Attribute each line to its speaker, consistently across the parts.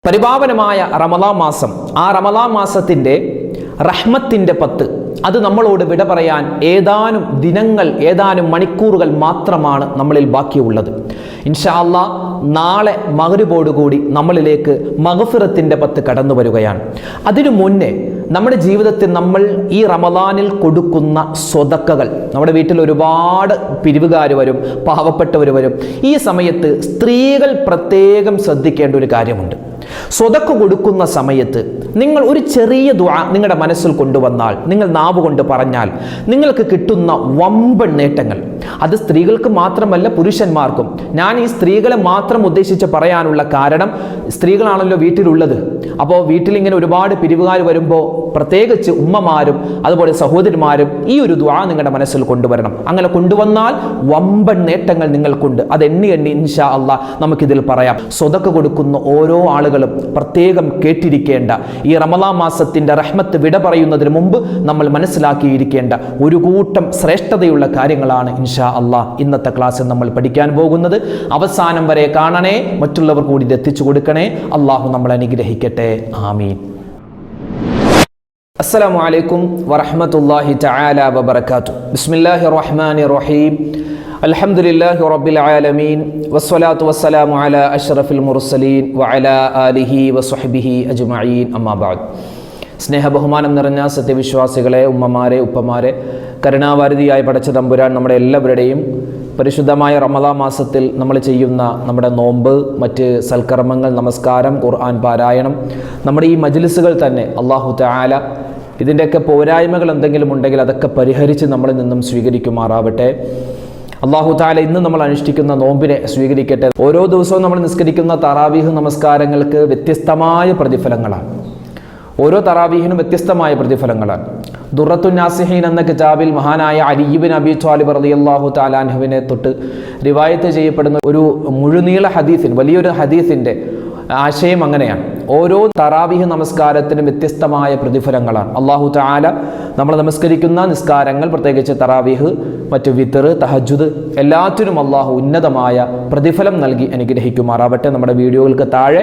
Speaker 1: പരിപാവനമായ റമളാൻ മാസം, ആ റമളാൻ മാസത്തിൻ്റെ റഹ്മത്തിൻ്റെ 10 അത് നമ്മളോട് വിട പറയാൻ ഏതാനും ദിനങ്ങൾ, ഏതാനും മണിക്കൂറുകൾ മാത്രമാണ് നമ്മളിൽ ബാക്കിയുള്ളത്. ഇൻഷാ അല്ലാഹ് നാളെ മഗ്‌രിബോടുകൂടി നമ്മളിലേക്ക് മഗ്‌ഫിറത്തിൻ്റെ 10 കടന്നു വരികയാണ്. അതിനു മുന്നേ നമ്മുടെ ജീവിതത്തിൽ നമ്മൾ ഈ റമളാനിൽ കൊടുക്കുന്ന സ്വതക്കകൾ, നമ്മുടെ വീട്ടിൽ ഒരുപാട് പിരിവുകാർ വരും, പാവപ്പെട്ടവർ വരും. ഈ സമയത്ത് സ്ത്രീകൾ പ്രത്യേകം ശ്രദ്ധിക്കേണ്ട ഒരു കാര്യമുണ്ട്. സ്വതക്ക കൊടുക്കുന്ന സമയത്ത് നിങ്ങൾ ഒരു ചെറിയ ദുആ നിങ്ങളുടെ മനസ്സിൽ കൊണ്ടുവന്നാൽ, നിങ്ങൾ നാവ് കൊണ്ട് പറഞ്ഞാൽ നിങ്ങൾക്ക് കിട്ടുന്ന വമ്പൻ നേട്ടങ്ങൾ, അത് സ്ത്രീകൾക്ക് മാത്രമല്ല പുരുഷന്മാർക്കും. ഞാൻ ഈ സ്ത്രീകളെ മാത്രം ഉദ്ദേശിച്ച് പറയാനുള്ള കാരണം, സ്ത്രീകളാണല്ലോ വീട്ടിലുള്ളത്. അപ്പോൾ വീട്ടിൽ ഇങ്ങനെ ഒരുപാട് പിരിവുകാർ വരുമ്പോൾ പ്രത്യേകിച്ച് ഉമ്മമാരും അതുപോലെ സഹോദരിമാരും ഈ ഒരു ദുആ നിങ്ങളുടെ മനസ്സിൽ കൊണ്ടുവരണം. അങ്ങനെ കൊണ്ടുവന്നാൽ വമ്പൻ നേട്ടങ്ങൾ നിങ്ങൾക്കുണ്ട്. അത് എണ്ണി ഇൻഷാ അല്ലാഹ് നമുക്കിതിൽ പറയാം. സ്വതക്ക കൊടുക്കുന്ന ഓരോ ആളുകളും പ്രത്യേകം കേട്ടിരിക്കേണ്ട, ഈ റമളാൻ മാസത്തിന്റെ റഹ്മത്ത് വിട പറയുന്നതിന് മുമ്പ് നമ്മൾ മനസ്സിലാക്കിയിരിക്കേണ്ട ഒരു കൂട്ടം ശ്രേഷ്ഠതയുള്ള കാര്യങ്ങളാണ് ഇൻഷാ അല്ലാഹ് ഇന്നത്തെ ക്ലാസ്സിൽ നമ്മൾ പഠിക്കാൻ പോകുന്നത്. അവസാനം വരെ കാണണേ, മറ്റുള്ളവർ കൂടി ഇത് എത്തിച്ചു കൊടുക്കണേ. അള്ളാഹു നമ്മളെ അനുഗ്രഹിക്കട്ടെ. ആമീൻ. അസ്സലാമു അലൈക്കും വറഹ്മത്തുള്ളാഹി തആല വബറകാതുഹു. ബിസ്മില്ലാഹിർ റഹ്മാനിർ റഹീം. അൽഹംദുലില്ലാഹി റബ്ബിൽ ആലമീൻ വസ്സലാത്തു വസ്സലാമു അലാ അഷ്റഫിൽ മുർസലീൻ വഅലാ ആലിഹി വസ്വഹ്ബിഹി അജ്മഈൻ. അമ്മാ ബഅദ്. സ്നേഹ ബഹുമാനം നിറഞ്ഞ സത്യവിശ്വാസികളെ, ഉമ്മമാരെ, ഉപ്പമാരെ, കരുണാവാരിധിയായ പടച്ച തമ്പുരാൻ നമ്മുടെ എല്ലാവരുടെയും പരിശുദ്ധമായ റമളാൻ മാസത്തിൽ നമ്മൾ ചെയ്യുന്ന നമ്മുടെ നോമ്പ്, മറ്റ് സൽക്കർമ്മങ്ങൾ, നമസ്കാരം, ഖുർആൻ പാരായണം, നമ്മുടെ ഈ മജ്ലിസുകൾ തന്നെ അല്ലാഹു തആല ഇതിൻ്റെയൊക്കെ പോരായ്മകൾ എന്തെങ്കിലും ഉണ്ടെങ്കിൽ അതൊക്കെ പരിഹരിച്ച് നമ്മളിൽ നിന്നും സ്വീകരിക്കുമാറാവട്ടെ. അല്ലാഹു തആല ഇന്ന് നമ്മൾ അനുഷ്ഠിക്കുന്ന നോമ്പിനെ സ്വീകരിക്കട്ടെ. ഓരോ ദിവസവും നമ്മൾ നിസ്കരിക്കുന്ന തറാവീഹ് നമസ്കാരങ്ങൾക്ക് വ്യത്യസ്തമായ പ്രതിഫലങ്ങളാണ്. ഓരോ തറാവീഹിനും വ്യത്യസ്തമായ പ്രതിഫലങ്ങളാണ്. ദുറത്തുൻ നാസിഹീൻ എന്ന കിതാബിൽ മഹാനായ അലി ഇബ്നു അബീ ത്വാലിബ് റളിയല്ലാഹു തആല അൻഹുവിനെ തൊട്ട് റിവായത്ത് ചെയ്യപ്പെടുന്ന ഒരു മുഴുനീള ഹദീസിൻ, വലിയൊരു ഹദീസിൻ്റെ ആശയം അങ്ങനെയാണ്. ഓരോ തറാവീഹ് നമസ്കാരത്തിനും വ്യത്യസ്തമായ പ്രതിഫലങ്ങളാണ്. അല്ലാഹു തആല നമ്മൾ നമസ്കരിക്കുന്ന നിസ്കാരങ്ങൾ, പ്രത്യേകിച്ച് തറാവീഹ്, മറ്റു വിത്ർ, തഹജ്ജുദ്, എല്ലാത്തിനും അല്ലാഹു ഉന്നതമായ പ്രതിഫലം നൽകി അനുഗ്രഹിക്കുമാറാവട്ടെ. നമ്മുടെ വീഡിയോകൾക്ക് താഴെ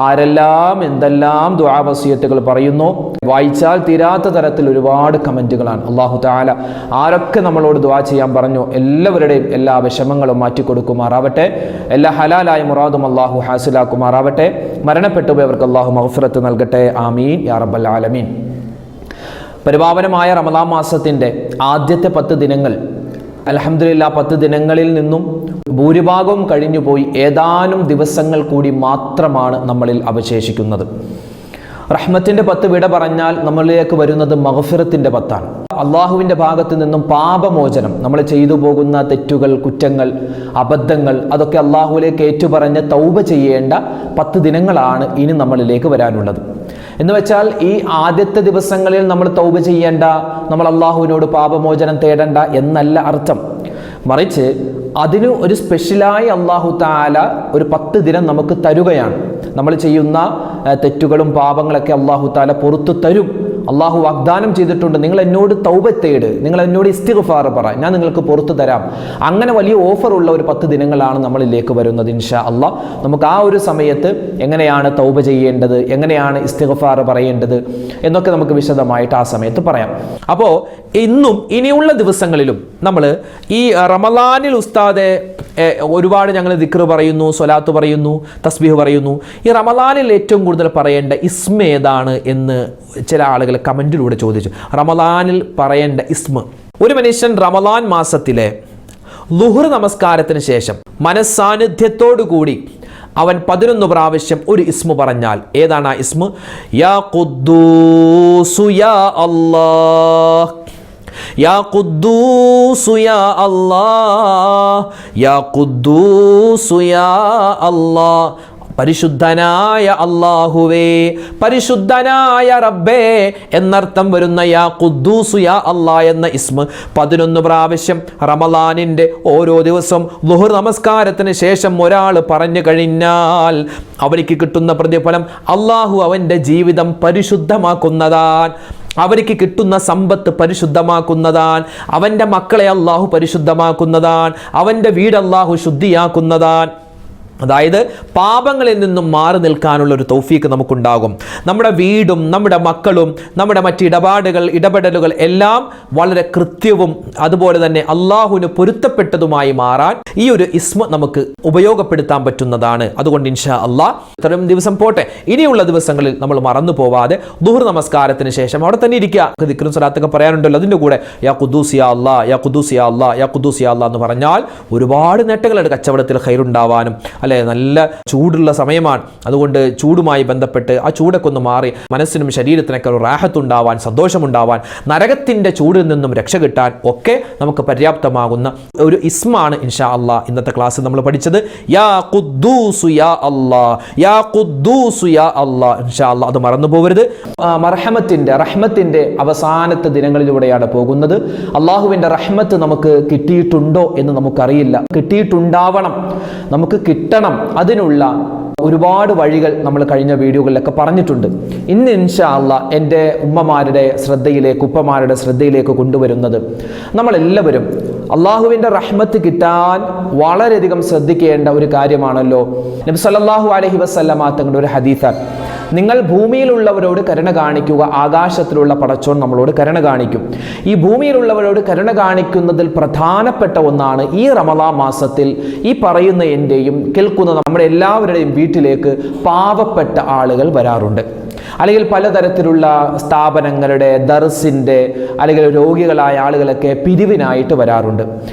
Speaker 1: ആരെല്ലാം എന്തെല്ലാം ദുആ വസിയത്തുകൾ പറയുന്നു, വായിച്ചാൽ തീരാത്ത തരത്തിൽ ഒരുപാട് കമൻറ്റുകളാണ്. അല്ലാഹു തആല ആരൊക്കെ നമ്മളോട് ദുആ ചെയ്യാൻ പറഞ്ഞു എല്ലാവരുടെയും എല്ലാ വിഷമങ്ങളും മാറ്റിക്കൊടുക്കുമാറാവട്ടെ. എല്ലാ ഹലാലായ മുറാദും അല്ലാഹു ഹാസിലാക്കുമാറാവട്ടെ. മരണപ്പെട്ടുപോയവർക്ക് അല്ലാഹു മഗ്ഫിറത്ത് നൽകട്ടെ. ആമീൻ യാ റബ്ബൽ ആലമീൻ. പരിപാവനമായ റമളാൻ മാസത്തിൻ്റെ ആദ്യത്തെ 10 ദിനങ്ങൾ, അൽഹംദുലില്ലാഹ് 10 ദിനങ്ങളിൽ നിന്നും ഭൂരിഭാഗവും കഴിഞ്ഞുപോയി. ഏതാനും ദിവസങ്ങൾ കൂടി മാത്രമാണ് നമ്മളിൽ അവശേഷിക്കുന്നത്. റഹ്മത്തിൻ്റെ 10 വിട പറഞ്ഞാൽ നമ്മളിലേക്ക് വരുന്നത് മഗ്ഫിറത്തിൻ്റെ 10 ആണ്. അള്ളാഹുവിൻ്റെ ഭാഗത്ത് നിന്നും പാപമോചനം, നമ്മൾ ചെയ്തു പോകുന്ന തെറ്റുകൾ, കുറ്റങ്ങൾ, അബദ്ധങ്ങൾ, അതൊക്കെ അള്ളാഹുവിലേക്ക് ഏറ്റുപറഞ്ഞ് തൗബ ചെയ്യേണ്ട 10 ദിനങ്ങളാണ് ഇനി നമ്മളിലേക്ക് വരാനുള്ളത്. എന്ന് വെച്ചാൽ ഈ ആദ്യത്തെ ദിവസങ്ങളിൽ നമ്മൾ തൗബ ചെയ്യേണ്ട, നമ്മൾ അള്ളാഹുവിനോട് പാപമോചനം തേടേണ്ട എന്നല്ല അർത്ഥം. മറിച്ച് അതിന് ഒരു സ്പെഷ്യലായി അല്ലാഹു തആല ഒരു 10 ദിനം നമുക്ക് തരുകയാണ്. നമ്മൾ ചെയ്യുന്ന തെറ്റുകളും പാപങ്ങളൊക്കെ അല്ലാഹു തആല പുറത്തു തരും. അള്ളാഹു വാഗ്ദാനം ചെയ്തിട്ടുണ്ട്, നിങ്ങൾ എന്നോട് തൗബ തേട്, നിങ്ങൾ എന്നോട് ഇസ്തിഗ്ഫാർ പറ, ഞാൻ നിങ്ങൾക്ക് പുറത്തു തരാം. അങ്ങനെ വലിയ ഓഫർ ഉള്ള ഒരു 10 ദിനങ്ങളാണ് നമ്മളിലേക്ക് വരുന്നത് ഇൻഷാ അല്ലാഹ്. നമുക്ക് ആ ഒരു സമയത്ത് എങ്ങനെയാണ് തൗബ ചെയ്യേണ്ടത്, എങ്ങനെയാണ് ഇസ്തിഗ്ഫാർ പറയേണ്ടത് എന്നൊക്കെ നമുക്ക് വിശദമായിട്ട് ആ സമയത്ത് പറയാം. അപ്പോൾ ഇന്നും ഇനിയുള്ള ദിവസങ്ങളിലും നമ്മൾ ഈ റമളാനിൽ ഉസ്താദെ ഒരുപാട് ഞങ്ങൾ ദിക്ർ പറയുന്നു, സ്വലാത്ത് പറയുന്നു, തസ്ബീഹ് പറയുന്നു. ഈ റമളാനിൽ ഏറ്റവും കൂടുതൽ പറയേണ്ട ഇസ്മ ഏതാണ് എന്ന് ചില ആളുകൾ കമൻറ്റിലൂടെ ചോദിച്ചു. റമളാനിൽ പറയേണ്ട ഇസ്മ, ഒരു മനുഷ്യൻ റമളാൻ മാസത്തിലെ ളുഹ്ർ നമസ്കാരത്തിന് ശേഷം മനസ്സാന്നിധ്യത്തോടു കൂടി അവൻ 11 പ്രാവശ്യം ഒരു ഇസ്മ പറഞ്ഞാൽ, ഏതാണ് ആ ഇസ്മ? യാ ഖുദ്ദൂസു യാ അല്ലാഹ്, യാ ഖുദ്ദൂസു യാ അല്ലാഹ്, യാ ഖുദ്ദൂസു യാ അല്ലാഹ്. പരിശുദ്ധനായ അല്ലാഹുവേ, പരിശുദ്ധനായ റബ്ബേ എന്നർത്ഥം വരുന്ന യാ ഖുദ്ദൂസു യാ അല്ലാഹ് എന്ന ഇസ്മ 11 പ്രാവശ്യം റമളാനിൻ്റെ ഓരോ ദിവസവും ളുഹ്ർ നമസ്കാരത്തിന് ശേഷം ഒരാൾ പറഞ്ഞു കഴിഞ്ഞാൽ അവർക്ക് കിട്ടുന്ന പ്രതിഫലം അല്ലാഹു അവൻ്റെ ജീവിതം പരിശുദ്ധമാക്കുന്നതാണ്. അവർക്ക് കിട്ടുന്ന സമ്പത്ത് പരിശുദ്ധമാക്കുന്നതാണ്. അവൻ്റെ മക്കളെ അല്ലാഹു പരിശുദ്ധമാക്കുന്നതാണ്. അവൻ്റെ വീട് അല്ലാഹു ശുദ്ധിയാക്കുന്നതാണ്. അതായത് പാപങ്ങളിൽ നിന്നും മാറി നിൽക്കാനുള്ള ഒരു തൗഫീക്ക് നമുക്കുണ്ടാകും. നമ്മുടെ വീടും നമ്മുടെ മക്കളും നമ്മുടെ മറ്റ് ഇടപെടലുകൾ എല്ലാം വളരെ കൃത്യവും അതുപോലെ തന്നെ അള്ളാഹുവിന് പൊരുത്തപ്പെട്ടതുമായി മാറാൻ ഈ ഒരു ഇസ്മ നമുക്ക് ഉപയോഗപ്പെടുത്താൻ പറ്റുന്നതാണ്. അതുകൊണ്ട് ഇൻഷാ അള്ളാഹ് ഇത്രയും ദിവസം പോട്ടെ, ഇനിയുള്ള ദിവസങ്ങളിൽ നമ്മൾ മറന്നു പോവാതെ ദുഹർ നമസ്കാരത്തിന് ശേഷം അവിടെ തന്നെ ഇരിക്കുക. ദിക്റും സ്വലാത്തൊക്കെ പറയാനുണ്ടല്ലോ, അതിൻ്റെ കൂടെ യാ ഖുദ്ദൂസ് യാ അല്ലാഹ്, യാ ഖുദ്ദൂസ് യാ അല്ലാഹ്, യാ ഖുദ്ദൂസ് യാ അല്ലാഹ് എന്ന് പറഞ്ഞാൽ ഒരുപാട് നേട്ടങ്ങളുണ്ട്. കച്ചവടത്തിൽ ഖൈറുണ്ടാവാനും നല്ല ചൂടുള്ള സമയമാണ്, അതുകൊണ്ട് ചൂടുമായി ബന്ധപ്പെട്ട് ആ ചൂടൊക്കെ ഒന്ന് മാറി മനസ്സിനും ശരീരത്തിനൊക്കെ ഒരു റാഹത്തുണ്ടാവാൻ, സന്തോഷമുണ്ടാവാൻ, നരകത്തിന്റെ ചൂടിൽ നിന്നും രക്ഷ കിട്ടാൻ ഒക്കെ നമുക്ക് പര്യാപ്തമാകുന്ന ഒരു ഇസ്മാണ് ഇൻഷാ അല്ലാഹ് ഇന്നത്തെ ക്ലാസ്സിൽ നമ്മൾ പഠിച്ചത്. യാ ഖുദ്ദൂസ് യാ അല്ലാഹ്, യാ ഖുദ്ദൂസ് യാ അല്ലാഹ്. ഇൻഷാ അല്ലാഹ് അത് മറന്നു പോകരുത്. റഹ്മത്തിന്റെ അവസാനത്തെ ദിനങ്ങളിലൂടെയാണ് പോകുന്നത്. അള്ളാഹുവിന്റെ റഹ്മത്ത് നമുക്ക് കിട്ടിയിട്ടുണ്ടോ എന്ന് നമുക്കറിയില്ല. കിട്ടിയിട്ടുണ്ടാവണം, നമുക്ക് കിട്ടണം. അതിനുള്ള ഒരുപാട് വഴികൾ നമ്മൾ കഴിഞ്ഞ വീഡിയോകളിലൊക്കെ പറഞ്ഞിട്ടുണ്ട്. ഇന്ന് ഇൻഷാ അല്ലാഹ് എൻ്റെ ഉമ്മമാരുടെ ശ്രദ്ധയിലേക്ക്, ഉപ്പമാരുടെ ശ്രദ്ധയിലേക്ക് കൊണ്ടുവരുന്നത്, നമ്മളെല്ലാവരും അള്ളാഹുവിൻ്റെ റഹ്മത്ത് കിട്ടാൻ വളരെയധികം ശ്രദ്ധിക്കേണ്ട ഒരു കാര്യമാണല്ലോ. നബി സല്ലല്ലാഹു അലൈഹി വസല്ലമ തങ്ങളുടെ ഒരു ഹദീസാണ്, നിങ്ങൾ ഭൂമിയിലുള്ളവരോട് കരുണ കാണിക്കുക, ആകാശത്തിലുള്ള പടച്ചോൻ നമ്മളോട് കരുണ കാണിക്കും. ഈ ഭൂമിയിലുള്ളവരോട് കരുണ കാണിക്കുന്നതിൽ പ്രധാനപ്പെട്ട ഒന്നാണ് ഈ റമളാൻ മാസത്തിൽ ഈ പറയുന്ന എൻ്റെയും കേൾക്കുന്ന നമ്മുടെ എല്ലാവരുടെയും വീട്ടിലേക്ക് പാവപ്പെട്ട ആളുകൾ വരാറുണ്ട്. അല്ലെങ്കിൽ പലതരത്തിലുള്ള സ്ഥാപനങ്ങളുടെ, ദർസിൻ്റെ അല്ലെങ്കിൽ രോഗികളായ ആളുകളൊക്കെ പിരിവിനായിട്ട് വരാറുണ്ട്.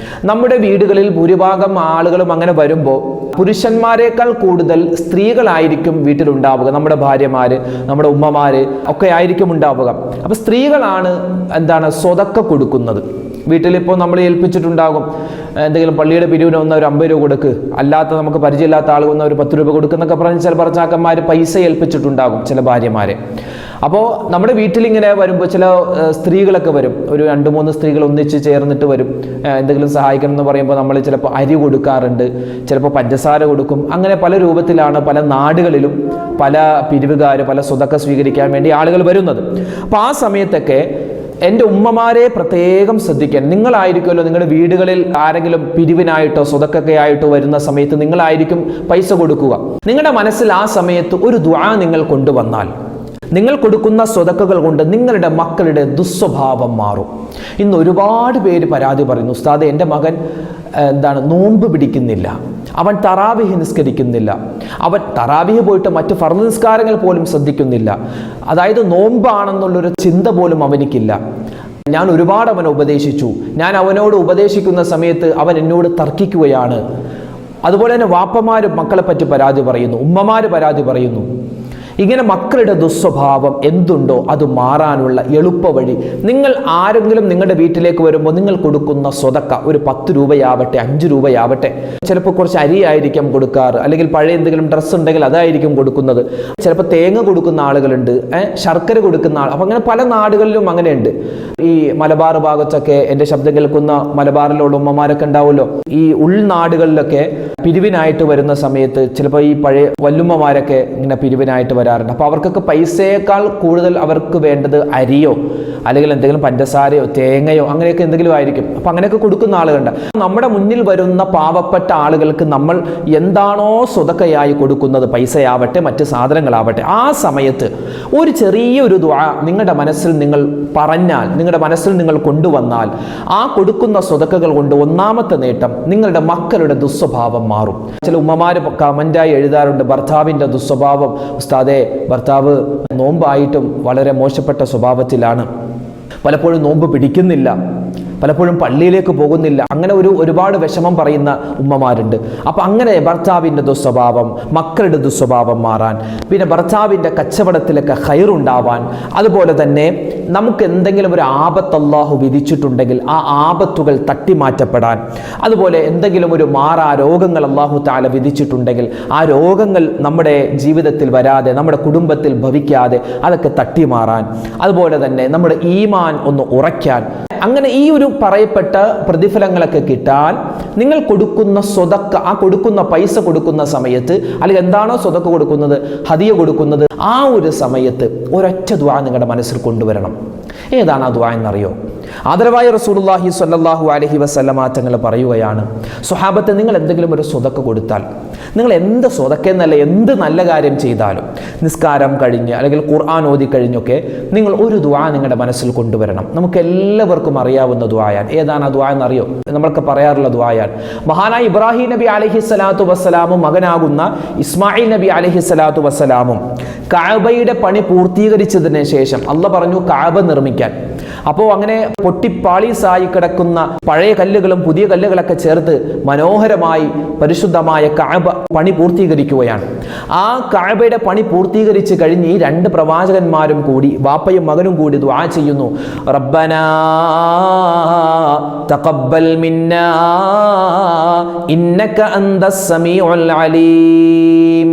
Speaker 1: നമ്മുടെ വീടുകളിൽ ഭൂരിഭാഗം ആളുകളും അങ്ങനെ വരുമ്പോൾ പുരുഷന്മാരെക്കാൾ കൂടുതൽ സ്ത്രീകളായിരിക്കും വീട്ടിലുണ്ടാവുക. നമ്മുടെ ഭാര്യമാര്, നമ്മുടെ ഉമ്മമാര് ഒക്കെ ആയിരിക്കും ഉണ്ടാവുക. അപ്പൊ സ്ത്രീകളാണ് സ്വതക്ക കൊടുക്കുന്നത്. വീട്ടിലിപ്പോൾ നമ്മൾ ഏൽപ്പിച്ചിട്ടുണ്ടാകും, എന്തെങ്കിലും പള്ളിയുടെ പിരിവിന് വന്ന ഒരു 50 രൂപ കൊടുക്ക്, അല്ലാത്ത നമുക്ക് പരിചയമില്ലാത്ത ആൾ വന്ന ഒരു 10 രൂപ കൊടുക്കുന്നൊക്കെ പറഞ്ഞ് ചില ഭർത്താക്കന്മാർ പൈസ ഏൽപ്പിച്ചിട്ടുണ്ടാകും, ചില ഭാര്യമാരെ. അപ്പോൾ നമ്മുടെ വീട്ടിലിങ്ങനെ വരുമ്പോൾ ചില സ്ത്രീകളൊക്കെ വരും, ഒരു 2-3 സ്ത്രീകൾ ഒന്നിച്ച് ചേർന്നിട്ട് വരും. എന്തെങ്കിലും സഹായിക്കണം എന്ന് പറയുമ്പോൾ നമ്മൾ ചിലപ്പോൾ അരി കൊടുക്കാറുണ്ട്, ചിലപ്പോൾ പഞ്ചസാര കൊടുക്കും. അങ്ങനെ പല രൂപത്തിലാണ് പല നാടുകളിലും പല പിരിവുകാർ, പല സ്വതക്ക സ്വീകരിക്കാൻ വേണ്ടി ആളുകൾ വരുന്നത്. അപ്പോൾ ആ സമയത്തൊക്കെ എൻ്റെ ഉമ്മമാരെ പ്രത്യേകം ശ്രദ്ധിക്കാൻ. നിങ്ങളായിരിക്കുമല്ലോ നിങ്ങളുടെ വീടുകളിൽ ആരെങ്കിലും പിരിവിനായിട്ടോ സ്വതക്കൊക്കെ ആയിട്ടോ വരുന്ന സമയത്ത് നിങ്ങളായിരിക്കും പൈസ കൊടുക്കുക. നിങ്ങളുടെ മനസ്സിൽ ആ സമയത്ത് ഒരു ദുആ നിങ്ങൾ കൊണ്ടുവന്നാൽ, നിങ്ങൾ കൊടുക്കുന്ന സ്വതക്കകൾ കൊണ്ട് നിങ്ങളുടെ മക്കളുടെ ദുസ്വഭാവം മാറും. ഇന്ന് ഒരുപാട് പേര് പരാതി പറയുന്നു, ഉസ്താദേ എൻ്റെ മകൻ നോമ്പ് പിടിക്കുന്നില്ല, അവൻ തറാവിഹ് നിസ്കരിക്കുന്നില്ല, അവൻ തറാവിഹ് പോയിട്ട് മറ്റ് ഫർദ് നിസ്കാരങ്ങൾ പോലും ശ്രദ്ധിക്കുന്നില്ല, അതായത് നോമ്പാണെന്നുള്ളൊരു ചിന്ത പോലും അവനിക്കില്ല. ഞാൻ ഒരുപാട് അവനെ ഉപദേശിച്ചു, ഞാൻ അവനോട് ഉപദേശിക്കുന്ന സമയത്ത് അവൻ എന്നോട് തർക്കിക്കുകയാണ്. അതുപോലെ തന്നെ വാപ്പമാര് മക്കളെ പറ്റി പരാതി പറയുന്നു, ഉമ്മമാര് പരാതി പറയുന്നു. ഇങ്ങനെ മക്കളുടെ ദുസ്വഭാവം എന്തുണ്ടോ അത് മാറാനുള്ള എളുപ്പ വഴി, നിങ്ങൾ ആരെങ്കിലും നിങ്ങളുടെ വീട്ടിലേക്ക് വരുമ്പോൾ നിങ്ങൾ കൊടുക്കുന്ന സ്വതക്ക ഒരു 10 രൂപയാവട്ടെ, 5 രൂപയാവട്ടെ, ചിലപ്പോൾ കുറച്ച് അരിയായിരിക്കും കൊടുക്കാറ്, അല്ലെങ്കിൽ പഴയ എന്തെങ്കിലും ഡ്രസ്സ് ഉണ്ടെങ്കിൽ അതായിരിക്കും കൊടുക്കുന്നത്. ചിലപ്പോൾ തേങ്ങ കൊടുക്കുന്ന ആളുകളുണ്ട്, ശർക്കര കൊടുക്കുന്ന ആൾ. അപ്പം അങ്ങനെ പല നാടുകളിലും അങ്ങനെയുണ്ട്. ഈ മലബാർ ഭാഗത്തൊക്കെ, എൻ്റെ ശബ്ദം കേൾക്കുന്ന മലബാറിലുള്ള ഉമ്മമാരൊക്കെ ഉണ്ടാവുമല്ലോ, ഈ ഉൾനാടുകളിലൊക്കെ പിരിവിനായിട്ട് വരുന്ന സമയത്ത് ചിലപ്പോൾ ഈ പഴയ വല്ലുമ്മമാരൊക്കെ ഇങ്ങനെ പിരിവിനായിട്ട് വരാറുണ്ട്. അപ്പോൾ അവർക്കൊക്കെ പൈസയേക്കാൾ കൂടുതൽ അവർക്ക് വേണ്ടത് അരിയോ അല്ലെങ്കിൽ എന്തെങ്കിലും പഞ്ചസാരയോ തേങ്ങയോ അങ്ങനെയൊക്കെ എന്തെങ്കിലും ആയിരിക്കും. അപ്പം അങ്ങനെയൊക്കെ കൊടുക്കുന്ന ആളുകളുണ്ട്. നമ്മുടെ മുന്നിൽ വരുന്ന പാവപ്പെട്ട ആളുകൾക്ക് നമ്മൾ എന്താണോ സ്വതക്കയായി കൊടുക്കുന്നത്, പൈസയാവട്ടെ മറ്റ് സാധനങ്ങളാവട്ടെ, ആ സമയത്ത് ഒരു ചെറിയൊരു ദുആ നിങ്ങളുടെ മനസ്സിൽ നിങ്ങൾ പറഞ്ഞാൽ, നിങ്ങളുടെ മനസ്സിൽ നിങ്ങൾ കൊണ്ടുവന്നാൽ, ആ കൊടുക്കുന്ന സ്വതക്കകൾ കൊണ്ട് ഒന്നാമത്തെ നേട്ടം നിങ്ങളുടെ മക്കളുടെ ദുസ്വഭാവം മാറും. ചില ഉമ്മമാര് കമന്റായി എഴുതാറുണ്ട്, ഭർത്താവിൻ്റെ ദുസ്വഭാവം, ഉസ്താദേ ഭർത്താവ് നോമ്പായിട്ടും വളരെ മോശപ്പെട്ട സ്വഭാവത്തിലാണ്, പലപ്പോഴും നോമ്പ് പിടിക്കുന്നില്ല, പലപ്പോഴും പള്ളിയിലേക്ക് പോകുന്നില്ല, അങ്ങനെ ഒരുപാട് വിഷമം പറയുന്ന ഉമ്മമാരുണ്ട്. അപ്പം അങ്ങനെ ഭർത്താവിൻ്റെ ദുസ്വഭാവം, മക്കളുടെ ദുസ്വഭാവം മാറാൻ, പിന്നെ ഭർത്താവിൻ്റെ കച്ചവടത്തിലൊക്കെ ഖൈറുണ്ടാവാൻ, അതുപോലെ തന്നെ നമുക്ക് എന്തെങ്കിലും ഒരു ആപത്ത് അല്ലാഹു വിധിച്ചിട്ടുണ്ടെങ്കിൽ ആ ആപത്തുകൾ തട്ടിമാറ്റപ്പെടാൻ, അതുപോലെ എന്തെങ്കിലും ഒരു മാറാ രോഗങ്ങൾ അല്ലാഹു തആല വിധിച്ചിട്ടുണ്ടെങ്കിൽ ആ രോഗങ്ങൾ നമ്മുടെ ജീവിതത്തിൽ വരാതെ, നമ്മുടെ കുടുംബത്തിൽ ഭവിക്കാതെ അതൊക്കെ തട്ടിമാറാൻ, അതുപോലെ തന്നെ നമ്മുടെ ഈമാൻ ഒന്ന് ഉറയ്ക്കാൻ, അങ്ങനെ ഈ ഒരു പറയപ്പെട്ട പ്രതിഫലങ്ങളൊക്കെ കിട്ടാൻ നിങ്ങൾ കൊടുക്കുന്ന സ്വതക്ക, ആ കൊടുക്കുന്ന പൈസ കൊടുക്കുന്ന സമയത്ത്, അല്ലെങ്കിൽ എന്താണോ സ്വതക്ക കൊടുക്കുന്നത്, ഹദിയ കൊടുക്കുന്നത്, ആ ഒരു സമയത്ത് ഒരൊറ്റ ദുആ നിങ്ങളുടെ മനസ്സിൽ കൊണ്ടുവരണം. ഏതാണ് ആ ദുആ എന്നറിയോ? ആദരവായ റസൂലുള്ളാഹി സ്വല്ലല്ലാഹു അലൈഹി വസല്ലമ തങ്ങൾ പറയുകയാണ്, സ്വഹാബത്തെ നിങ്ങൾ എന്തെങ്കിലും ഒരു സ്വതക്ക കൊടുത്താൽ നിങ്ങൾ എന്ത് സ്വതക്കെന്നല്ല എന്ത് നല്ല കാര്യം ചെയ്താലും നിസ്കാരം കഴിഞ്ഞ് അല്ലെങ്കിൽ ഖുർആൻ ഓതി കഴിഞ്ഞൊക്കെ നിങ്ങൾ ഒരു ദുആ നിങ്ങളുടെ മനസ്സിൽ കൊണ്ടുവരണം. നമുക്ക് എല്ലാവർക്കും അറിയാവുന്ന ദുആയാണ്. ഏതാണ് ആ ദുആ എന്നറിയോ? നമ്മളൊക്കെ പറയാറുള്ള ദുആയാണ്. മഹാനായ ഇബ്രാഹിം നബി അലൈഹി സ്വലാത്തു വസ്സലാമും മകനാകുന്ന ഇസ്മായിൽ നബി അലൈഹി സ്വലാത്തു വസ്സലാമും കഅബയുടെ പണി പൂർത്തീകരിച്ചതിന് ശേഷം അള്ളാഹ് പറഞ്ഞു കഅബ നിർമ്മിക്കാൻ. അപ്പോൾ അങ്ങനെ പൊട്ടിപ്പാളീസായി കിടക്കുന്ന പഴയ കല്ലുകളും പുതിയ കല്ലുകളൊക്കെ ചേർത്ത് മനോഹരമായി പരിശുദ്ധമായ കഅബ പണി പൂർത്തീകരിക്കുകയാണ്. ആ കഅബയുടെ പണി പൂർത്തീകരിച്ച് കഴിഞ്ഞ് ഈ രണ്ട് പ്രവാചകന്മാരും കൂടി വാപ്പയും മകനും കൂടി ദുആ ചെയ്യുന്നു. റബ്ബനാ തഖബ്ബൽ മിന്നാ ഇന്നക അന്തസ് സമീഉൽ അലീം.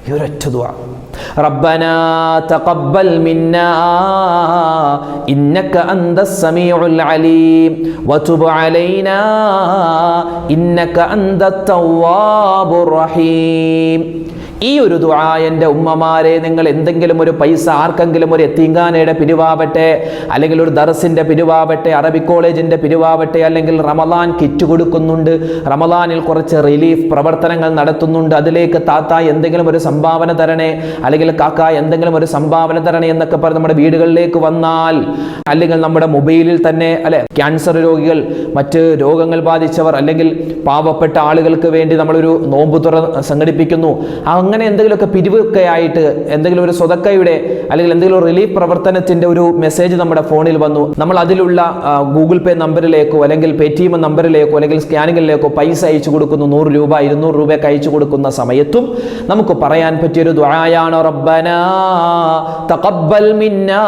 Speaker 1: ഈ ഒരൊറ്റ ദുആ, റബ്ബനാ തഖബ്ബൽ മിന്നാ ഇന്നക അന്തസ് സമീഉൽ അലീം വതുബ് അലൈനാ ഇന്നക അന്തത് തവ്വാബുർ റഹീം. ഈ ഒരു ദുആ എൻ്റെ ഉമ്മമാരെ, നിങ്ങൾ എന്തെങ്കിലും ഒരു പൈസ ആർക്കെങ്കിലും ഒരു യതീംഖാനയുടെ പിരിവാവട്ടെ, അല്ലെങ്കിൽ ഒരു ദർസിൻ്റെ പിരിവാവട്ടെ, അറബിക് കോളേജിൻ്റെ പിരിവാവട്ടെ, അല്ലെങ്കിൽ റമദാൻ കിറ്റ് കൊടുക്കുന്നുണ്ട്, റമദാനിൽ കുറച്ച് റിലീഫ് പ്രവർത്തനങ്ങൾ നടത്തുന്നുണ്ട്, അതിലേക്ക് താത്ത എന്തെങ്കിലും ഒരു സംഭാവന തരണേ, അല്ലെങ്കിൽ കാക്ക എന്തെങ്കിലും ഒരു സംഭാവന തരണേ എന്നൊക്കെ പറഞ്ഞ് നമ്മുടെ വീടുകളിലേക്ക് വന്നാൽ, അല്ലെങ്കിൽ നമ്മുടെ മൊബൈലിൽ തന്നെ അല്ലെ ക്യാൻസർ രോഗികൾ, മറ്റ് രോഗങ്ങൾ ബാധിച്ചവർ, അല്ലെങ്കിൽ പാവപ്പെട്ട ആളുകൾക്ക് വേണ്ടി നമ്മളൊരു നോമ്പുതുറ സംഘടിപ്പിക്കുന്നു, അങ്ങനെ എന്തെങ്കിലുമൊക്കെ പിരിവൊക്കെ ആയിട്ട് എന്തെങ്കിലും ഒരു സ്വതക്കയുടെ അല്ലെങ്കിൽ എന്തെങ്കിലും ഒരു റിലീഫ് പ്രവർത്തനത്തിന്റെ ഒരു മെസ്സേജ് നമ്മുടെ ഫോണിൽ വന്നു, നമ്മൾ അതിലുള്ള ഗൂഗിൾ പേ നമ്പറിലേക്കോ അല്ലെങ്കിൽ പേടിഎം നമ്പറിലേക്കോ അല്ലെങ്കിൽ സ്കാനിങ്ങിലേക്കോ പൈസ അയച്ചു കൊടുക്കുന്നു. 100 രൂപ 200 രൂപയൊക്കെ അയച്ചു കൊടുക്കുന്ന സമയത്തും നമുക്ക് പറയാൻ പറ്റിയൊരു ദുആയാണ് റബ്ബനാ തഖബ്ബൽ മിന്നാ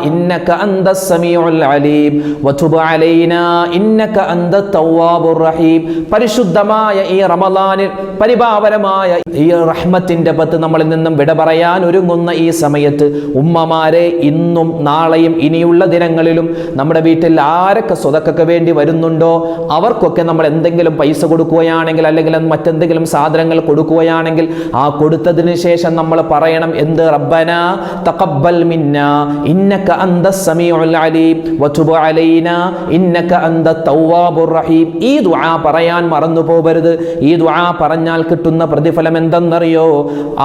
Speaker 1: ഇന്നക അന്തസ് സമീഉൽ അലീം വതുബ് അലൈനാ ഇന്നക അന്തത് തവ്വാബുർ റഹീം. പരിശുദ്ധമായ ഈ റമദാനിൽ പരിപാവനമായ ഈ റഹ്മത്തിന്റെ പത്ത് നമ്മളിൽ നിന്നും വിട പറയാൻ ഒരുങ്ങുന്ന ഈ സമയത്ത് ഉമ്മമാരെ, ഇന്നും നാളെയും ഇനിയുള്ള ദിനങ്ങളിലും നമ്മുടെ വീട്ടിൽ ആരൊക്കെ സ്വതക്കൊക്കെ വേണ്ടി വരുന്നുണ്ടോ അവർക്കൊക്കെ നമ്മൾ എന്തെങ്കിലും പൈസ കൊടുക്കുകയാണെങ്കിൽ അല്ലെങ്കിൽ മറ്റെന്തെങ്കിലും സാധനങ്ങൾ കൊടുക്കുകയാണെങ്കിൽ ആ കൊടുത്തതിന് ശേഷം നമ്മൾ പറയണം എന്ത്? റബ്ബനാ തഖബ്ബൽ മിന്നാ ഇന്നക അന്തസ് സമീഉൽ അലീം വതുബ് അലൈനാ ഇന്നക അന്തത് തവ്വാബുർ റഹീം. ഈ ദുആ പറയാൻ മറന്നു പോകരുത്. ഈ ദുആ പറഞ്ഞാൽ കിട്ടുന്ന പ്രതിഫലം എന്തെന്നറിയോ?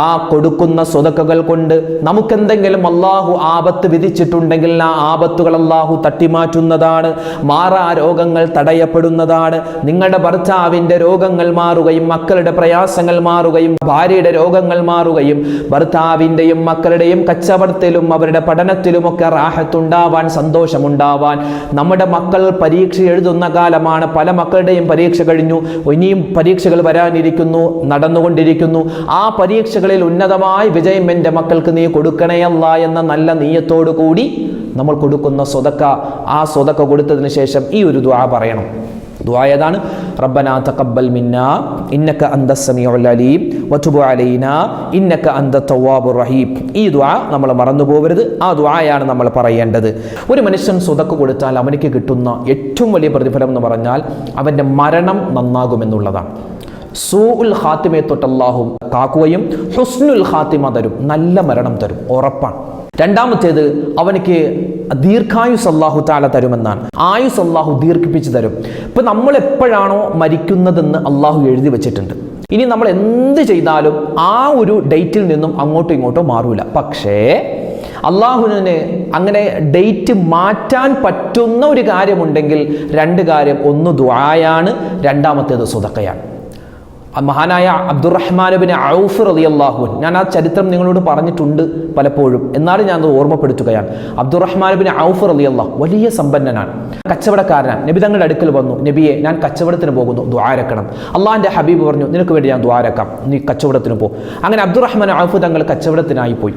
Speaker 1: ആ കൊടുക്കുന്ന സ്വതക്കകൾ കൊണ്ട് നമുക്കെന്തെങ്കിലും അള്ളാഹു ആപത്ത് വിധിച്ചിട്ടുണ്ടെങ്കിൽ ആ ആപത്തുകൾ അള്ളാഹു തട്ടിമാറ്റുന്നതാണ്. മാറാ രോഗങ്ങൾ തടയപ്പെടുന്നതാണ്. നിങ്ങളുടെ ഭർത്താവിൻ്റെ രോഗങ്ങൾ മാറുകയും മക്കളുടെ പ്രയാസങ്ങൾ മാറുകയും ഭാര്യയുടെ രോഗങ്ങൾ മാറുകയും ഭർത്താവിൻ്റെയും മക്കളുടെയും കച്ചവടത്തിലും അവരുടെ പഠനത്തിലുമൊക്കെ റാഹത്തുണ്ടാവാൻ, സന്തോഷമുണ്ടാവാൻ. നമ്മുടെ മക്കൾ പരീക്ഷ എഴുതുന്ന കാലമാണ്. പല മക്കളുടെയും പരീക്ഷ കഴിഞ്ഞു, ഇനിയും പരീക്ഷകൾ വരാനിരിക്കുന്നു, നടന്നുകൊണ്ടിരിക്കുന്നു. ആ പരീക്ഷകളിൽ ഉന്നതമായ വിജയം എൻ്റെ മക്കൾക്ക് നീ കൊടുക്കണേ അല്ലാ എന്ന നല്ല നീയത്തോടു കൂടി നമ്മൾ കൊടുക്കുന്ന സ്വതക്ക, ആ സ്വതക്ക കൊടുത്തതിന് ശേഷം ഈ ഒരു ദുആ പറയണം. ദുആ ഏതാണ്? റബ്ബനാ തഖബ്ബൽ മിന്നാ ഇന്നക അന്തസ് സമീഉൽ അലീം വതുബ് അലൈനാ ഇന്നക അന്തത് തവ്വാബുർ റഹീം. ഈ ദുആ നമ്മൾ മറന്നു പോകരുത്. ആ ദുആയാണ് നമ്മൾ പറയേണ്ടത്. ഒരു മനുഷ്യൻ സ്വതക്ക കൊടുത്താൽ അവനിക്ക് കിട്ടുന്ന ഏറ്റവും വലിയ പ്രതിഫലം എന്ന് പറഞ്ഞാൽ അവൻ്റെ മരണം നന്നാകുമെന്നുള്ളതാണ്. സൂഉൽ ഖാത്തിമയെ തൊട്ട് അല്ലാഹു കാക്കുകയും ഹുസ്നുൽ ഖാത്തിമ തരും, നല്ല മരണം തരും, ഉറപ്പാണ്. രണ്ടാമത്തേത് അവനിക്ക് ദീർഘായുസ് അല്ലാഹു തആല തരുമെന്നാണ്. ആയുസ് അല്ലാഹു ദീർഘിപ്പിച്ച് തരും. ഇപ്പം നമ്മൾ എപ്പോഴാണോ മരിക്കുന്നതെന്ന് അല്ലാഹു എഴുതി വെച്ചിട്ടുണ്ട്. ഇനി നമ്മൾ എന്ത് ചെയ്താലും ആ ഒരു ഡേറ്റിൽ നിന്നും അങ്ങോട്ടും ഇങ്ങോട്ടോ മാറൂല. പക്ഷേ അള്ളാഹുവിന് അങ്ങനെ ഡേറ്റ് മാറ്റാൻ പറ്റുന്ന ഒരു കാര്യമുണ്ടെങ്കിൽ രണ്ട് കാര്യം. ഒന്ന് ദുആയാണ്, രണ്ടാമത്തേത് സ്വതക്കയാണ്. മഹാനായ അബ്ദുറഹ്മാൻ ബിൻ ഔഫ് റളിയല്ലാഹു അൻഹു, ഞാൻ ആ ചരിത്രം നിങ്ങളോട് പറഞ്ഞിട്ടുണ്ട് പലപ്പോഴും, എന്നാലും ഞാൻ അത് ഓർമ്മപ്പെടുത്തുകയാണ്. അബ്ദുറഹ്മാൻ ബിൻ ഔഫ് റളിയല്ലാഹു വലിയ സമ്പന്നനാണ്, കച്ചവടക്കാരനാണ്. നബി തങ്ങളുടെ അടുക്കൽ വന്നു, നബിയെ ഞാൻ കച്ചവടത്തിന് പോകുന്നു, ദുആരക്കണം. അള്ളാഹിൻ്റെ ഹബീബ് പറഞ്ഞു, നിനക്ക് വേണ്ടി ഞാൻ ദുആരക്കാം, നീ കച്ചവടത്തിന് പോ. അങ്ങനെ അബ്ദുറഹ്മാൻ ഔഫ് തങ്ങൾ കച്ചവടത്തിനായി പോയി.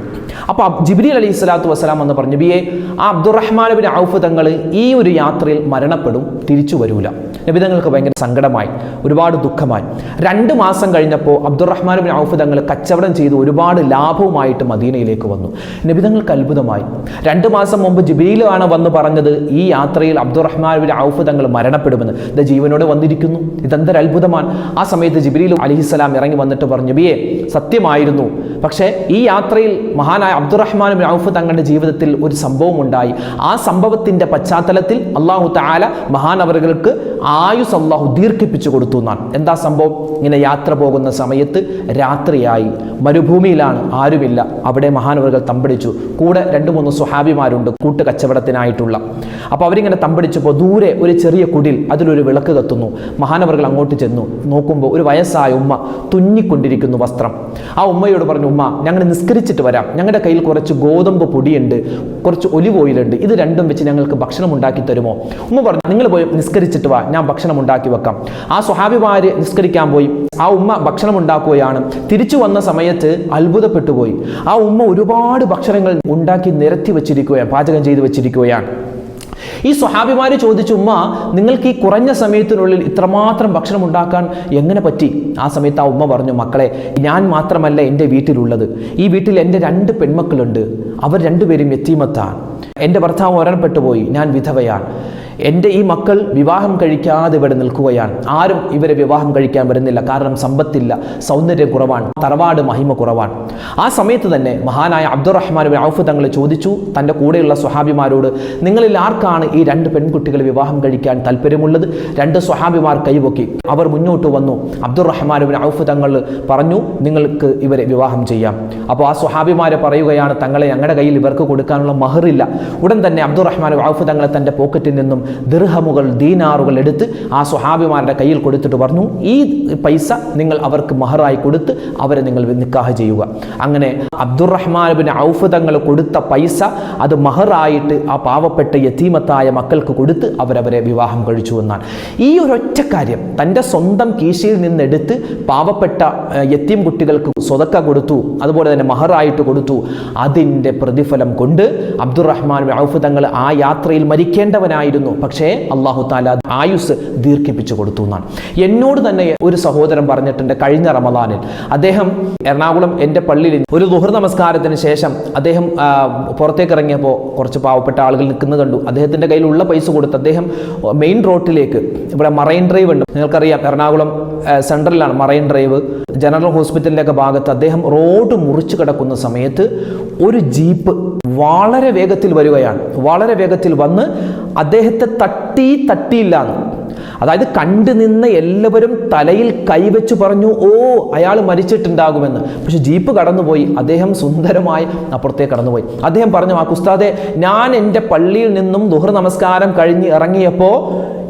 Speaker 1: അപ്പോൾ ജിബ്രീൽ അലൈഹി സ്വലാത്തു വസ്സലാം എന്ന് പറഞ്ഞു, നബിയെ ആ അബ്ദുറഹ്മാൻ ബിൻ ഔഫ് തങ്ങൾ ഈ ഒരു യാത്രയിൽ മരണപ്പെടും, തിരിച്ചു വരൂല. നബി തങ്ങൾക്ക് ഭയങ്കര സങ്കടമായി, ഒരുപാട് ദുഃഖമായി. 2 മാസം കഴിഞ്ഞപ്പോൾ അബ്ദുറഹ്മാൻ ബിൻ ഔഫ് തങ്ങൾ കച്ചവടം ചെയ്ത് ഒരുപാട് ലാഭവുമായിട്ട് മദീനയിലേക്ക് വന്നു. നബി തങ്ങൾക്ക് അത്ഭുതമായി. 2 മാസം മുമ്പ് ജിബ്രീലാണ് വന്ന് പറഞ്ഞത് ഈ യാത്രയിൽ അബ്ദുറഹ്മാൻ ബിൻ ഔഫ് തങ്ങൾ മരണപ്പെടുമെന്ന്. ഇത് ജീവനോട് വന്നിരിക്കുന്നു, ഇതെന്തൊരു അത്ഭുതമാണ്. ആ സമയത്ത് ജിബ്രീൽ അലൈഹിസ്സലാം ഇറങ്ങി വന്നിട്ട് പറഞ്ഞു, നബിയെ സത്യമായിരുന്നു, പക്ഷേ ഈ യാത്രയിൽ മഹാനായ അബ്ദുറഹ്മാൻ ബിൻ ഔഫ് തങ്ങളുടെ ജീവിതത്തിൽ ഒരു സംഭവം ഉണ്ടായി. ആ സംഭവത്തിന്റെ പശ്ചാത്തലത്തിൽ അല്ലാഹു തആല മഹാനവറുകൾക്ക് ആയുസ് അള്ളാഹു ദീർഘിപ്പിച്ചു കൊടുത്തു എന്നാണ്. എന്താ സംഭവം? ഇങ്ങനെ യാത്ര പോകുന്ന സമയത്ത് രാത്രിയായി, മരുഭൂമിയിലാണ്, ആരുമില്ല. അവിടെ മഹാനവറുകൾ തമ്പടിച്ചു. കൂടെ 2-3 സ്വഹാബിമാരുണ്ട് കൂട്ടുകച്ചവടത്തിനായിട്ടുള്ള. അപ്പോൾ അവരിങ്ങനെ തമ്പടിച്ചപ്പോൾ ദൂരെ ഒരു ചെറിയ കുടിൽ, അതിലൊരു വിളക്ക് കത്തുന്നു. മഹാനവറുകൾ അങ്ങോട്ട് ചെന്നു. നോക്കുമ്പോൾ ഒരു വയസ്സായ ഉമ്മ തുന്നിക്കൊണ്ടിരിക്കുന്നു വസ്ത്രം. ആ ഉമ്മയോട് പറഞ്ഞു, ഉമ്മ, ഞങ്ങൾ നിസ്കരിച്ചിട്ട് വരാം, ഞങ്ങളുടെ കയ്യിൽ കുറച്ച് ഗോതമ്പ് പൊടിയുണ്ട്, കുറച്ച് ഒലിവ് ഓയിലുണ്ട്, ഇത് രണ്ടും വെച്ച് ഞങ്ങൾക്ക് ഭക്ഷണം ഉണ്ടാക്കി തരുമോ? ഉമ്മ പറഞ്ഞു, നിങ്ങൾ പോയി നിസ്കരിച്ചിട്ട് വാ, ഞാൻ ഭക്ഷണം ഉണ്ടാക്കി വെക്കാം. ആ സ്വഹാബിമാര് നിസ്കരിക്കാൻ പോയി. ആ ഉമ്മ ഭക്ഷണം ഉണ്ടാക്കുകയാണ്. തിരിച്ചു വന്ന സമയത്ത് അത്ഭുതപ്പെട്ടുപോയി. ആ ഉമ്മ ഒരുപാട് ഭക്ഷണങ്ങൾ ഉണ്ടാക്കി നിരത്തി വെച്ചിരിക്കുകയാണ്, പാചകം ചെയ്ത് വെച്ചിരിക്കുകയാണ്. ഈ സ്വഹാബിമാര് ചോദിച്ചു, ഉമ്മ, നിങ്ങൾക്ക് ഈ കുറഞ്ഞ സമയത്തിനുള്ളിൽ ഇത്രമാത്രം ഭക്ഷണം ഉണ്ടാക്കാൻ എങ്ങനെ പറ്റി? ആ സമയത്ത് ആ ഉമ്മ പറഞ്ഞു, മക്കളെ, ഞാൻ മാത്രമല്ല എൻ്റെ വീട്ടിലുള്ളത്. ഈ വീട്ടിൽ എൻ്റെ 2 പെൺമക്കളുണ്ട്. അവർ 2 പേരും യതീമത്താണ്. എൻ്റെ ഭർത്താവ് മരണപ്പെട്ടുപോയി, ഞാൻ വിധവയാണ്. എൻ്റെ ഈ മക്കൾ വിവാഹം കഴിക്കാതെ ഇവിടെ നിൽക്കുകയാണ്. ആരും ഇവരെ വിവാഹം കഴിക്കാൻ വരുന്നില്ല. കാരണം സമ്പത്തില്ല, സൗന്ദര്യം കുറവാണ്, തറവാട് മഹിമ കുറവാണ്. ആ സമയത്ത് തന്നെ മഹാനായ അബ്ദുറഹ്മാൻ ബിൻ ഔഫ് തങ്ങൾ ചോദിച്ചു തൻ്റെ കൂടെയുള്ള സ്വഹാബിമാരോട്, നിങ്ങളിൽ ആർക്കാണ് ഈ 2 പെൺകുട്ടികളെ വിവാഹം കഴിക്കാൻ താല്പര്യമുള്ളത്? 2 സ്വഹാബിമാർ കൈപൊക്കി. അവർ മുന്നോട്ട് വന്നു. അബ്ദുറഹ്മാൻ ബിൻ ഔഫ് തങ്ങൾ പറഞ്ഞു, നിങ്ങൾക്ക് ഇവരെ വിവാഹം ചെയ്യാം. അപ്പോൾ ആ സ്വഹാബിമാരെ പറയുകയാണ്, തങ്ങളെ, ഞങ്ങളുടെ കയ്യിൽ ഇവർക്ക് കൊടുക്കാനുള്ള മഹറില്ല. ഉടൻ തന്നെ അബ്ദുറഹ്മാൻ ബിൻ ഔഫ് തങ്ങളെ തൻ്റെ പോക്കറ്റിൽ നിന്നും ദിർഹമുകൾ, ദീനാറുകൾ എടുത്ത് ആ സ്വഹാബിമാരുടെ കയ്യിൽ കൊടുത്തിട്ട് പറഞ്ഞു, ഈ പൈസ നിങ്ങൾ അവർക്ക് മഹറായി കൊടുത്ത് അവരെ നിങ്ങൾ നിക്കാഹ് ചെയ്യുക. അങ്ങനെ അബ്ദുറഹ്മാൻ ബിൻ ഔഫ് തങ്ങൾ കൊടുത്ത പൈസ അത് മഹറായിട്ട് ആ പാവപ്പെട്ട യതീമത്തായ മക്കൾക്ക് കൊടുത്ത് അവരവരെ വിവാഹം കഴിച്ചു എന്നാണ്. ഈ ഒരൊറ്റ കാര്യം തൻ്റെ സ്വന്തം കീശയിൽ നിന്നെടുത്ത് പാവപ്പെട്ട യതീം കുട്ടികൾക്ക് സ്വതക്ക കൊടുത്തു, അതുപോലെ തന്നെ മഹറായിട്ട് കൊടുത്തു. അതിൻ്റെ പ്രതിഫലം കൊണ്ട് അബ്ദുറഹ്മാൻ ബിൻ ഔഫ് തങ്ങൾ ആ യാത്രയിൽ മരിക്കേണ്ടവനായിരുന്നു. പക്ഷേ അല്ലാഹു തആല ആയുസ് ദീർഘിപ്പിച്ചു കൊടുത്തു എന്നാണ്. എന്നോട് തന്നെ ഒരു സഹോദരൻ പറഞ്ഞിട്ടുണ്ട്, കഴിഞ്ഞ റമദാനിൽ അദ്ദേഹം എറണാകുളം എൻ്റെ പള്ളിയിൽ ഒരു ദുഹർ നമസ്കാരത്തിന് ശേഷം അദ്ദേഹം പുറത്തേക്ക് ഇറങ്ങിയപ്പോൾ കുറച്ച് പാവപ്പെട്ട ആളുകൾ നിൽക്കുന്നത് കണ്ടു. അദ്ദേഹത്തിൻ്റെ കയ്യിലുള്ള പൈസ കൊടുത്ത് അദ്ദേഹം മെയിൻ റോഡിലേക്ക്, ഇവിടെ മറൈൻ ഡ്രൈവ് ഉണ്ട്, നിങ്ങൾക്കറിയാം എറണാകുളം സെൻട്രലിലാണ് മറൈൻ ഡ്രൈവ്, ജനറൽ ഹോസ്പിറ്റലിൻ്റെ ഒക്കെ ഭാഗത്ത്. അദ്ദേഹം റോഡ് മുറിച്ചു കിടക്കുന്ന സമയത്ത് ഒരു ജീപ്പ് വളരെ വേഗത്തിൽ വരികയാണ്. വളരെ വേഗത്തിൽ വന്ന് അദ്ദേഹത്തെ തട്ടിയില്ലാന്ന്, അതായത് കണ്ടു നിന്ന് എല്ലാവരും തലയിൽ കൈവച്ച് പറഞ്ഞു, ഓ, അയാൾ മരിച്ചിട്ടുണ്ടാകുമെന്ന്. പക്ഷെ ജീപ്പ് കടന്നുപോയി. അദ്ദേഹം സുന്ദരമായി അപ്പുറത്തേക്ക് കടന്നുപോയി. അദ്ദേഹം പറഞ്ഞു, ആ ഉസ്താദെ, ഞാൻ എൻ്റെ പള്ളിയിൽ നിന്നും ദുഹർ നമസ്കാരം കഴിഞ്ഞ് ഇറങ്ങിയപ്പോൾ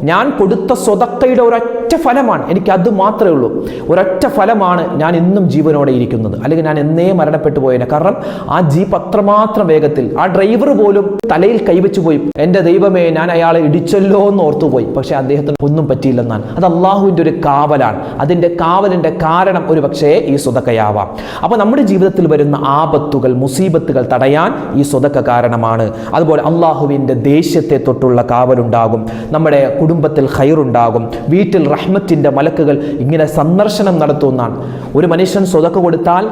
Speaker 1: ഞാൻ കൊടുത്ത സ്വതക്കയുടെ ഒരൊറ്റ ഫലമാണ്, എനിക്ക് അത് മാത്രമേ ഉള്ളൂ, ഒരൊറ്റ ഫലമാണ് ഞാൻ ഇന്നും ജീവനോടെ ഇരിക്കുന്നത്. അല്ലെങ്കിൽ ഞാൻ എന്നേ മരണപ്പെട്ടു പോയേനെ. കാരണം ആ ജീപ്പ് അത്രമാത്രം വേഗത്തിൽ, ആ ഡ്രൈവർ പോലും തലയിൽ കൈവച്ചു പോയി. എൻ്റെ ദൈവമേ, ഞാൻ അയാളെ ഇടിച്ചല്ലോ എന്ന് ഓർത്തുപോയി. പക്ഷെ അദ്ദേഹത്തിന് ഒന്നും പറ്റിയില്ലെന്നാണ്. അത് അള്ളാഹുവിൻ്റെ ഒരു കാവലാണ്. അതിൻ്റെ കാവലിൻ്റെ കാരണം ഒരു പക്ഷേ ഈ സ്വതക്കയാവാം. അപ്പോൾ നമ്മുടെ ജീവിതത്തിൽ വരുന്ന ആപത്തുകൾ, മുസീബത്തുകൾ തടയാൻ ഈ സ്വതക്ക കാരണമാണ്. അതുപോലെ അള്ളാഹുവിൻ്റെ ദേഷ്യത്തെ തൊട്ടുള്ള കാവലുണ്ടാകും. നമ്മുടെ കുടുംബത്തിൽ ഖൈറുണ്ടാകും. വീട്ടിൽ റഹ്മത്തിൻ്റെ മലക്കുകൾ ഇങ്ങനെ സന്ദർശനം നടത്തുന്നതാണ്. ഒരു മനുഷ്യൻ സ്വതക്ക കൊടുത്താൽ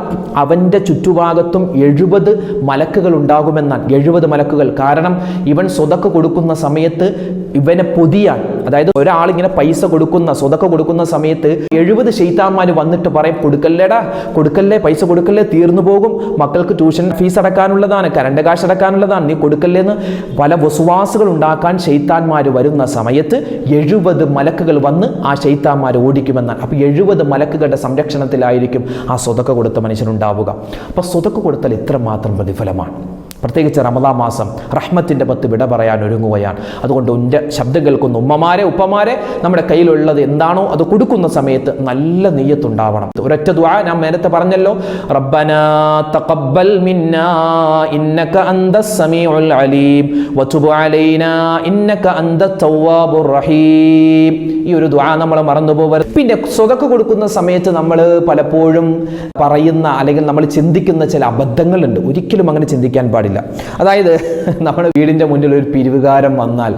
Speaker 1: അവൻ്റെ ചുറ്റുഭാഗത്തും 70 മലക്കുകൾ ഉണ്ടാകുമെന്നാണ്. 70 മലക്കുകൾ. കാരണം ഇവൻ സ്വതക്ക കൊടുക്കുന്ന സമയത്ത് ഇവനെ പൊതിയാൻ, അതായത് ഒരാളിങ്ങനെ പൈസ കൊടുക്കുന്ന, സ്വതക്ക കൊടുക്കുന്ന സമയത്ത് 70 ശൈത്താന്മാർ വന്നിട്ട് പറയും, കൊടുക്കല്ലേടാ, കൊടുക്കല്ലേ, പൈസ കൊടുക്കല്ലേ, തീർന്നു പോകും, മക്കൾക്ക് ട്യൂഷൻ ഫീസ് അടക്കാനുള്ളതാണ്, കറണ്ട് കാശ് അടക്കാനുള്ളതാണ്, നീ കൊടുക്കല്ലേന്ന് പല വസുവാസുകൾ ഉണ്ടാക്കാൻ ശൈത്താന്മാർ വരുന്ന സമയത്ത് 70 മലക്കുകൾ വന്ന് ആ ശൈത്താന്മാരെ ഓടിക്കുമെന്നാണ്. അപ്പോൾ 70 മലക്കുകളുടെ സംരക്ഷണത്തിലായിരിക്കും ആ സ്വതക്ക കൊടുത്ത മനുഷ്യനുണ്ടാവുക. അപ്പോൾ സ്വതക്ക കൊടുത്താൽ ഇത്രമാത്രം പ്രതിഫലമാണ്. പ്രത്യേകിച്ച് റമദാൻ മാസം റഹ്മത്തിൻ്റെ 10 വിട പറയാൻ ഒരുങ്ങുകയാണ്. അതുകൊണ്ട് എൻ്റെ ശബ്ദം കേൾക്കുന്ന ഉമ്മമാരെ, ഉപ്പമാരെ, നമ്മുടെ കയ്യിലുള്ളത് എന്താണോ അത് കൊടുക്കുന്ന സമയത്ത് നല്ല നിയ്യത്തുണ്ടാവണം. ഒരൊറ്റ ദുആ ഞാൻ നേരത്തെ പറഞ്ഞല്ലോ, റബ്ബനാ തഖബ്ബൽ മിന്നാ ഇന്നക അന്തസ് സമീഉൽ അലീം വതുബ് അലൈനാ ഇന്നക അന്തത് തവ്വാബുർ റഹീം. ഈ ഒരു ദുആ നമ്മൾ മറന്നു പോകരുത്. പിന്നെ സ്വതക്ക കൊടുക്കുന്ന സമയത്ത് നമ്മൾ പലപ്പോഴും പറയുന്ന അല്ലെങ്കിൽ നമ്മൾ ചിന്തിക്കുന്ന ചില അബദ്ധങ്ങളുണ്ട്. ഒരിക്കലും അങ്ങനെ ചിന്തിക്കാൻ പാടില്ല. അതായത് നമ്മുടെ വീടിൻ്റെ മുന്നിൽ ഒരു പിരിവുകാരൻ വന്നാൽ,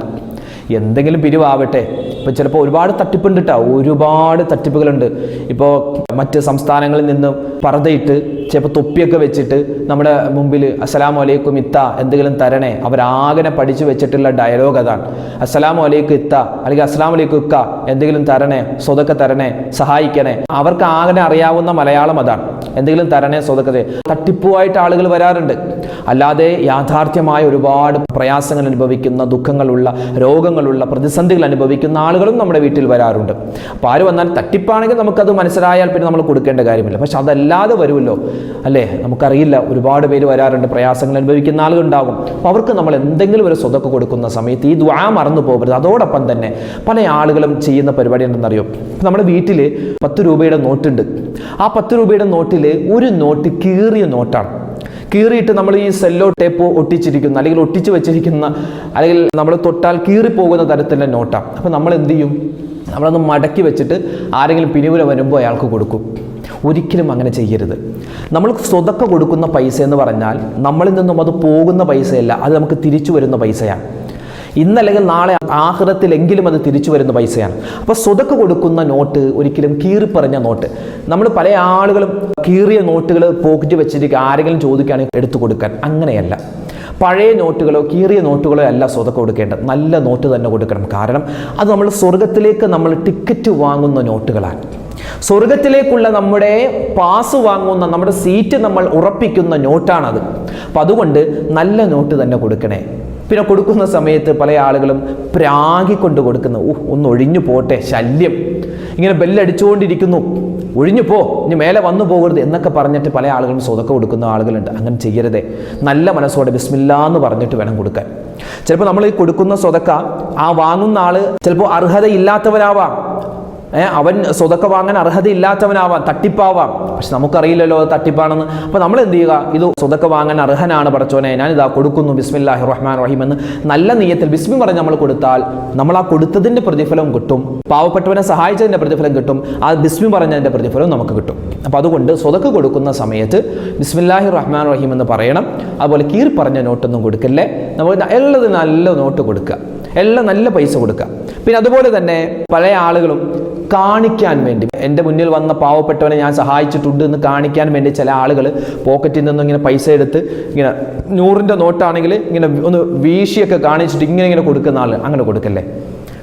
Speaker 1: എന്തെങ്കിലും പിരിവാവട്ടെ, ഇപ്പോൾ ചിലപ്പോൾ ഒരുപാട് തട്ടിപ്പുണ്ട് കേട്ടോ, ഒരുപാട് തട്ടിപ്പുകളുണ്ട്. ഇപ്പോൾ മറ്റ് സംസ്ഥാനങ്ങളിൽ നിന്ന് പർദ്ദയിട്ട് ചിലപ്പോൾ തൊപ്പിയൊക്കെ വെച്ചിട്ട് നമ്മുടെ മുമ്പിൽ അസ്സലാമു അലൈക്കും ഇത്ത എന്തെങ്കിലും തരണേ, അവരാകെ പഠിച്ചു വെച്ചിട്ടുള്ള ഡയലോഗ് അതാണ്. അസ്സലാമു അലൈക്കും ഇത്ത അല്ലെങ്കിൽ അസ്സലാമു അലൈക്കും ഇക്ക എന്തെങ്കിലും തരണേ, സ്വതക്ക തരണേ, സഹായിക്കണേ. അവർക്ക് ആകെ അറിയാവുന്ന മലയാളം അതാണ്, എന്തെങ്കിലും തരണേ, സ്വതക്ക. തട്ടിപ്പുമായിട്ട് ആളുകൾ വരാറുണ്ട്. അല്ലാതെ യാഥാർത്ഥ്യമായ ഒരുപാട് പ്രയാസങ്ങൾ അനുഭവിക്കുന്ന, ദുഃഖങ്ങളുള്ള, രോഗങ്ങളുള്ള, പ്രതിസന്ധികൾ അനുഭവിക്കുന്ന ആളുകളും നമ്മുടെ വീട്ടിൽ വരാറുണ്ട്. അപ്പോൾ ആര് വന്നാൽ തട്ടിപ്പാണെങ്കിൽ നമുക്കത് മനസ്സിലായാൽ പിന്നെ നമ്മൾ കൊടുക്കേണ്ട കാര്യമില്ല. പക്ഷെ അതല്ലാതെ വരുമല്ലോ അല്ലേ, നമുക്കറിയില്ല. ഒരുപാട് പേര് വരാറുണ്ട്, പ്രയാസങ്ങൾ അനുഭവിക്കുന്ന ആളുകളുണ്ടാകും. അപ്പോൾ അവർക്ക് നമ്മൾ എന്തെങ്കിലും ഒരു സ്വതക്ക കൊടുക്കുന്ന സമയത്ത് ഈ ദുആ മറന്നു പോകരുത്. അതോടൊപ്പം തന്നെ പല ആളുകളും ചെയ്യുന്ന പരിപാടി ഉണ്ടെന്നറിയോ, നമ്മുടെ വീട്ടിൽ 10 രൂപയുടെ നോട്ടുണ്ട്. ആ 10 രൂപയുടെ നോട്ടിൽ ഒരു നോട്ട് കീറിയ നോട്ടാണ്. കീറിയിട്ട് നമ്മൾ ഈ സെല്ലോ ടേപ്പ് ഒട്ടിച്ചിരിക്കുന്ന അല്ലെങ്കിൽ ഒട്ടിച്ച് വെച്ചിരിക്കുന്ന അല്ലെങ്കിൽ നമ്മൾ തൊട്ടാൽ കീറിപ്പോകുന്ന തരത്തിലുള്ള നോട്ടാണ്. അപ്പോൾ നമ്മൾ എന്ത് ചെയ്യും, നമ്മളൊന്ന് മടക്കി വെച്ചിട്ട് ആരെങ്കിലും പിരിവില വരുമ്പോൾ അയാൾക്ക് കൊടുക്കും. ഒരിക്കലും അങ്ങനെ ചെയ്യരുത്. നമ്മൾ സ്വതക്ക കൊടുക്കുന്ന പൈസ എന്ന് പറഞ്ഞാൽ നമ്മളിൽ നിന്നും അത് പോകുന്ന പൈസയല്ല, അത് നമുക്ക് തിരിച്ചു വരുന്ന പൈസയാണ്. ഇന്നല്ലെങ്കിൽ നാളെ ആഖിറത്തിലെങ്കിലും അത് തിരിച്ചു വരുന്ന പൈസയാണ്. അപ്പോൾ സ്വതക്ക കൊടുക്കുന്ന നോട്ട് ഒരിക്കലും കീറിപ്പറഞ്ഞ നോട്ട്. നമ്മൾ പല ആളുകളും കീറിയ നോട്ടുകൾ പോക്കറ്റ് വെച്ചിരിക്കുക, ആരെങ്കിലും ചോദിക്കുകയാണെങ്കിൽ എടുത്തു കൊടുക്കാൻ. അങ്ങനെയല്ല. പഴയ നോട്ടുകളോ കീറിയ നോട്ടുകളോ അല്ല സ്വതക്ക കൊടുക്കേണ്ടത്, നല്ല നോട്ട് തന്നെ കൊടുക്കണം. കാരണം അത് നമ്മൾ സ്വർഗത്തിലേക്ക് നമ്മൾ ടിക്കറ്റ് വാങ്ങുന്ന നോട്ടുകളാണ്. സ്വർഗത്തിലേക്കുള്ള നമ്മുടെ പാസ് വാങ്ങുന്ന, നമ്മുടെ സീറ്റ് നമ്മൾ ഉറപ്പിക്കുന്ന നോട്ടാണത്. അപ്പം അതുകൊണ്ട് നല്ല നോട്ട് തന്നെ കൊടുക്കണേ. പിന്നെ കൊടുക്കുന്ന സമയത്ത് പല ആളുകളും പ്രാഗിക്കൊണ്ട് കൊടുക്കുന്നു. ഒന്ന് ഒഴിഞ്ഞു പോട്ടെ, ശല്യം, ഇങ്ങനെ ബെല്ലടിച്ചുകൊണ്ടിരിക്കുന്നു, ഒഴിഞ്ഞു പോ, ഇനി മേലെ വന്നു പോകരുത് എന്നൊക്കെ പറഞ്ഞിട്ട് പല ആളുകളും സ്വതക്ക കൊടുക്കുന്ന ആളുകളുണ്ട്. അങ്ങനെ ചെയ്യരുതേ. നല്ല മനസ്സോടെ ബിസ്മില്ലാ എന്ന് പറഞ്ഞിട്ട് വേണം കൊടുക്കാൻ. ചിലപ്പോൾ നമ്മൾ ഈ കൊടുക്കുന്ന സ്വതക്ക ആ വാങ്ങുന്ന ആള് ചിലപ്പോൾ അർഹതയില്ലാത്തവരാവാം. അവൻ സ്വതക്ക വാങ്ങാൻ അർഹതയില്ലാത്തവനാവാം, തട്ടിപ്പാവാം. പക്ഷെ നമുക്കറിയില്ലല്ലോ അത് തട്ടിപ്പാണെന്ന്. അപ്പോൾ നമ്മൾ എന്ത് ചെയ്യുക, ഇത് സ്വതക്ക വാങ്ങാൻ അർഹനാണ് പടച്ചോനെ, ഞാനിതാ കൊടുക്കുന്നു, ബിസ്മില്ലാഹിർ റഹ്മാനിർ റഹീം എന്ന് നല്ല നിയ്യത്തിൽ ബിസ്മി പറഞ്ഞ് നമ്മൾ കൊടുത്താൽ നമ്മൾ ആ കൊടുത്തതിൻ്റെ പ്രതിഫലം കിട്ടും. പാവപ്പെട്ടവനെ സഹായിച്ചതിൻ്റെ പ്രതിഫലം കിട്ടും. ആ ബിസ്മി പറഞ്ഞതിൻ്റെ പ്രതിഫലം നമുക്ക് കിട്ടും. അപ്പോൾ അതുകൊണ്ട് സ്വതക്ക കൊടുക്കുന്ന സമയത്ത് ബിസ്മില്ലാഹിർ റഹ്മാനിർ റഹീം എന്ന് പറയണം. അതുപോലെ കീറി പറഞ്ഞ നോട്ടൊന്നും കൊടുക്കല്ലേ. നമുക്ക് എല്ലാതും നല്ല നോട്ട് കൊടുക്കുക, എല്ലാം നല്ല പൈസ കൊടുക്കുക. പിന്നെ അതുപോലെ തന്നെ പല ആളുകളും കാണിക്കാൻ വേണ്ടി, എൻ്റെ മുന്നിൽ വന്ന പാവപ്പെട്ടവനെ ഞാൻ സഹായിച്ചിട്ടുണ്ട് എന്ന് കാണിക്കാൻ വേണ്ടി ചില ആളുകൾ പോക്കറ്റിൽ നിന്നും ഇങ്ങനെ പൈസ എടുത്ത് ഇങ്ങനെ 100ൻ്റെ നോട്ടാണെങ്കിൽ ഇങ്ങനെ ഒന്ന് വീശിയൊക്കെ കാണിച്ചിട്ട് ഇങ്ങനെ കൊടുക്കുന്ന ആൾ. അങ്ങനെ കൊടുക്കല്ലേ.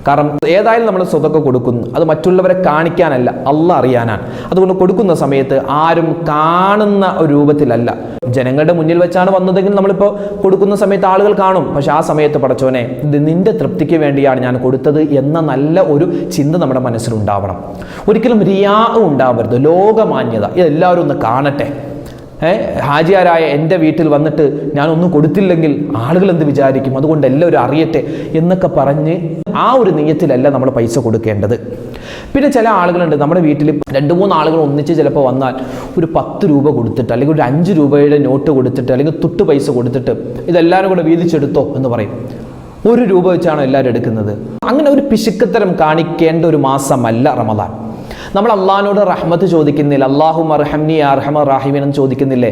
Speaker 1: കാരണം ഏതായാലും നമ്മൾ സ്വതക്ക കൊടുക്കുന്നു, അത് മറ്റുള്ളവരെ കാണിക്കാനല്ല, അള്ളാഹ് അറിയാനാണ്. അതുകൊണ്ട് കൊടുക്കുന്ന സമയത്ത് ആരും കാണുന്ന ഒരു രൂപത്തിലല്ല. ജനങ്ങളുടെ മുന്നിൽ വെച്ചാണ് വന്നതെങ്കിൽ നമ്മളിപ്പോൾ കൊടുക്കുന്ന സമയത്ത് ആളുകൾ കാണും. പക്ഷെ ആ സമയത്ത് പടച്ചോനെ ഇത് നിന്റെ തൃപ്തിക്ക് വേണ്ടിയാണ് ഞാൻ കൊടുത്തത് എന്ന നല്ല ഒരു ചിന്ത നമ്മുടെ മനസ്സിലുണ്ടാവണം. ഒരിക്കലും റിയാ ഉണ്ടാവരുത്, ലോകമാന്യത. ഇതെല്ലാവരും ഒന്ന് കാണട്ടെ. ഹാജിയാരായ എൻ്റെ വീട്ടിൽ വന്നിട്ട് ഞാനൊന്നും കൊടുത്തില്ലെങ്കിൽ ആളുകൾ എന്ത് വിചാരിക്കും, അതുകൊണ്ട് എല്ലാവരും അറിയട്ടെ എന്നൊക്കെ പറഞ്ഞ് ആ ഒരു നിയ്യത്തിലല്ല നമ്മൾ പൈസ കൊടുക്കേണ്ടത്. പിന്നെ ചില ആളുകളുണ്ട്, നമ്മുടെ വീട്ടിൽ 2-3 ആളുകൾ ഒന്നിച്ച് ചിലപ്പോൾ വന്നാൽ ഒരു 10 രൂപ കൊടുത്തിട്ട് അല്ലെങ്കിൽ ഒരു 5 രൂപയുടെ നോട്ട് കൊടുത്തിട്ട് അല്ലെങ്കിൽ തുട്ട് പൈസ കൊടുത്തിട്ട് ഇതെല്ലാവരും കൂടെ വീതിച്ചെടുത്തോ എന്ന് പറയും. 1 രൂപ വെച്ചാണ് എല്ലാവരും എടുക്കുന്നത്. അങ്ങനെ ഒരു പിശുക്കത്തരം കാണിക്കേണ്ട ഒരു മാസമല്ല റമദാൻ. നമ്മൾ അള്ളാഹിനോട് റഹ്മത്ത് ചോദിക്കുന്നില്ല, അല്ലാഹുമ്മ അർഹംനി യാ അർഹമർ റഹീമീൻ എന്ന് ചോദിക്കുന്നില്ലേ?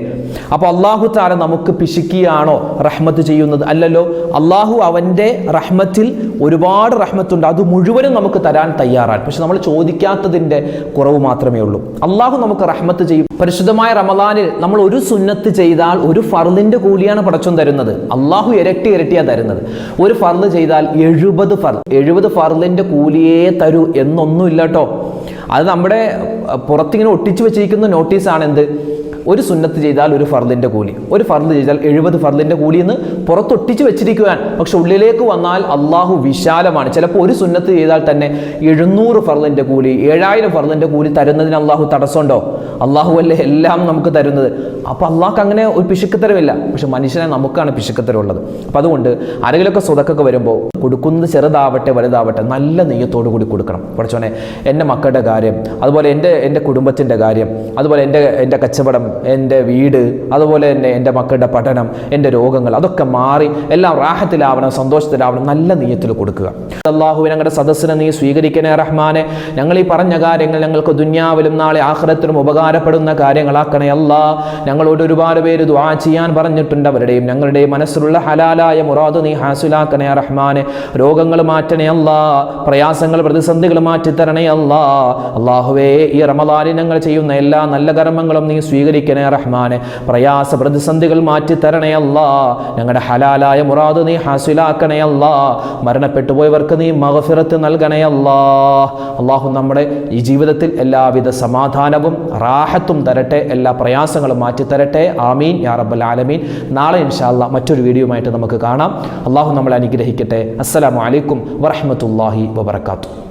Speaker 1: അപ്പോൾ അള്ളാഹു തആല നമുക്ക് പിശുക്കിയാണോ റഹ്മത്ത് ചെയ്യുന്നത്? അല്ലല്ലോ. അള്ളാഹു അവൻ്റെ റഹ്മത്തിൽ ഒരുപാട് റഹ്മത്തുണ്ട്, അത് മുഴുവനും നമുക്ക് തരാൻ തയ്യാറാണ്. പക്ഷെ നമ്മൾ ചോദിക്കാത്തതിൻ്റെ കുറവ് മാത്രമേ ഉള്ളൂ. അള്ളാഹു നമുക്ക് റഹ്മത്ത് ചെയ്യും. പരിശുദ്ധമായ റമദാനിൽ നമ്മൾ ഒരു സുന്നത്ത് ചെയ്താൽ ഒരു ഫർദിൻ്റെ കൂലിയാണ് പടച്ചോൻ തരുന്നത്. അള്ളാഹു ഇരട്ടിയാണ് തരുന്നത്. ഒരു ഫർദ് ചെയ്താൽ 70 ഫർദിൻ്റെ കൂലിയേ തരൂ എന്നൊന്നുമില്ല കേട്ടോ. അത് നമ്മുടെ പുറത്തിങ്ങനെ ഒട്ടിച്ചു വെച്ചിരിക്കുന്ന നോട്ടീസാണ്. എന്ത്? ഒരു സുന്നത്ത് ചെയ്താൽ ഒരു ഫർദിൻ്റെ കൂലി, ഒരു ഫർദ് ചെയ്താൽ 70 ഫർദിൻ്റെ കൂലി എന്ന് പുറത്തൊട്ടിച്ച് വെച്ചിരിക്കുവാൻ. പക്ഷെ ഉള്ളിലേക്ക് വന്നാൽ അള്ളാഹു വിശാലമാണ്. ചിലപ്പോൾ ഒരു സുന്നത്ത് ചെയ്താൽ തന്നെ 700 ഫർദിൻ്റെ കൂലി, 7000 ഫർദിൻ്റെ കൂലി തരുന്നതിന് അള്ളാഹു തടസ്സമുണ്ടോ? അള്ളാഹു അല്ലേ എല്ലാം നമുക്ക് തരുന്നത്. അപ്പോൾ അള്ളാഹ്ക്ക് അങ്ങനെ ഒരു പിശുക്കത്തരമില്ല. പക്ഷെ മനുഷ്യനെ നമുക്കാണ് പിശുക്കത്തരമുള്ളത്. അപ്പം അതുകൊണ്ട് ആരെങ്കിലുമൊക്കെ സ്വതക്കൊക്കെ വരുമ്പോൾ കൊടുക്കുന്നത് ചെറുതാവട്ടെ വലുതാവട്ടെ നല്ല നെയ്യത്തോടു കൂടി കൊടുക്കണം. പഠിച്ചോനെ എൻ്റെ മക്കളുടെ കാര്യം, അതുപോലെ എൻ്റെ കുടുംബത്തിൻ്റെ കാര്യം, അതുപോലെ എൻ്റെ കച്ചവടം, എൻ്റെ വീട്, അതുപോലെ തന്നെ എൻ്റെ മക്കളുടെ പഠനം, എൻ്റെ രോഗങ്ങൾ, അതൊക്കെ മാറി എല്ലാം റാഹത്തിലാവണം, സന്തോഷത്തിലാവണം. നല്ല നെയ്യത്തിൽ കൊടുക്കുക. അല്ലാഹു ഞങ്ങളുടെ സദസ്സിനെ നീ സ്വീകരിക്കണേ റഹ്മാനെ. ഞങ്ങൾ ഈ പറഞ്ഞ കാര്യങ്ങൾ ഞങ്ങൾക്ക് ദുനിയാവിലും നാളെ ആഖിറത്തിലും ഉപകാരം ഉപകാരപ്പെടുന്ന കാര്യങ്ങളാക്കണേ അല്ലാ. ഞങ്ങളോട് ഒരുപാട് പേര് ദുആ ചെയ്യാൻ പറഞ്ഞിട്ടുണ്ട്. അവരുടെയും ഞങ്ങളുടെയും മനസ്സിലുള്ള ഹലാലായ മുറാദ് നീ ഹാസിലാക്കണേ റഹ്മാനെ. രോഗങ്ങൾ മാറ്റണേ അല്ലാ, പ്രയാസങ്ങൾ പ്രതിസന്ധികൾ മാറ്റിത്തരണേ അല്ലാ. അല്ലാഹുവേ, ഈ റമദാനിൽ ഞങ്ങൾ ചെയ്യുന്ന എല്ലാ നല്ല കർമ്മങ്ങളും നീ സ്വീകരിക്കണേ റഹ്മാനെ. പ്രയാസ പ്രതിസന്ധികൾ മാറ്റിത്തരണേ അല്ലാ. ഞങ്ങളുടെ ഹലാലായ മുറാദ് നീ ഹാസിലാക്കണേ അല്ലാ. മരണപ്പെട്ടു പോയവർക്ക് നീ മഗ്ഫിറത്ത് നൽകണേ അല്ലാ. അല്ലാഹു നമ്മുടെ ഈ ജീവിതത്തിൽ എല്ലാവിധ സമാധാനവും റാഹത്തും തരട്ടെ, എല്ലാ പ്രയാസങ്ങളും മാറ്റിത്തരട്ടെ. ആമീൻ യാ റബ്ബൽ ആലമീൻ. നാളെ ഇൻഷാ അല്ലാഹ് മറ്റൊരു വീഡിയോയുമായിട്ട് നമുക്ക് കാണാം. അല്ലാഹു നമ്മളെ അനുഗ്രഹിക്കട്ടെ. അസ്സലാമു അലൈക്കും വറഹ്മത്തുള്ളാഹി വബറകാതുഹു.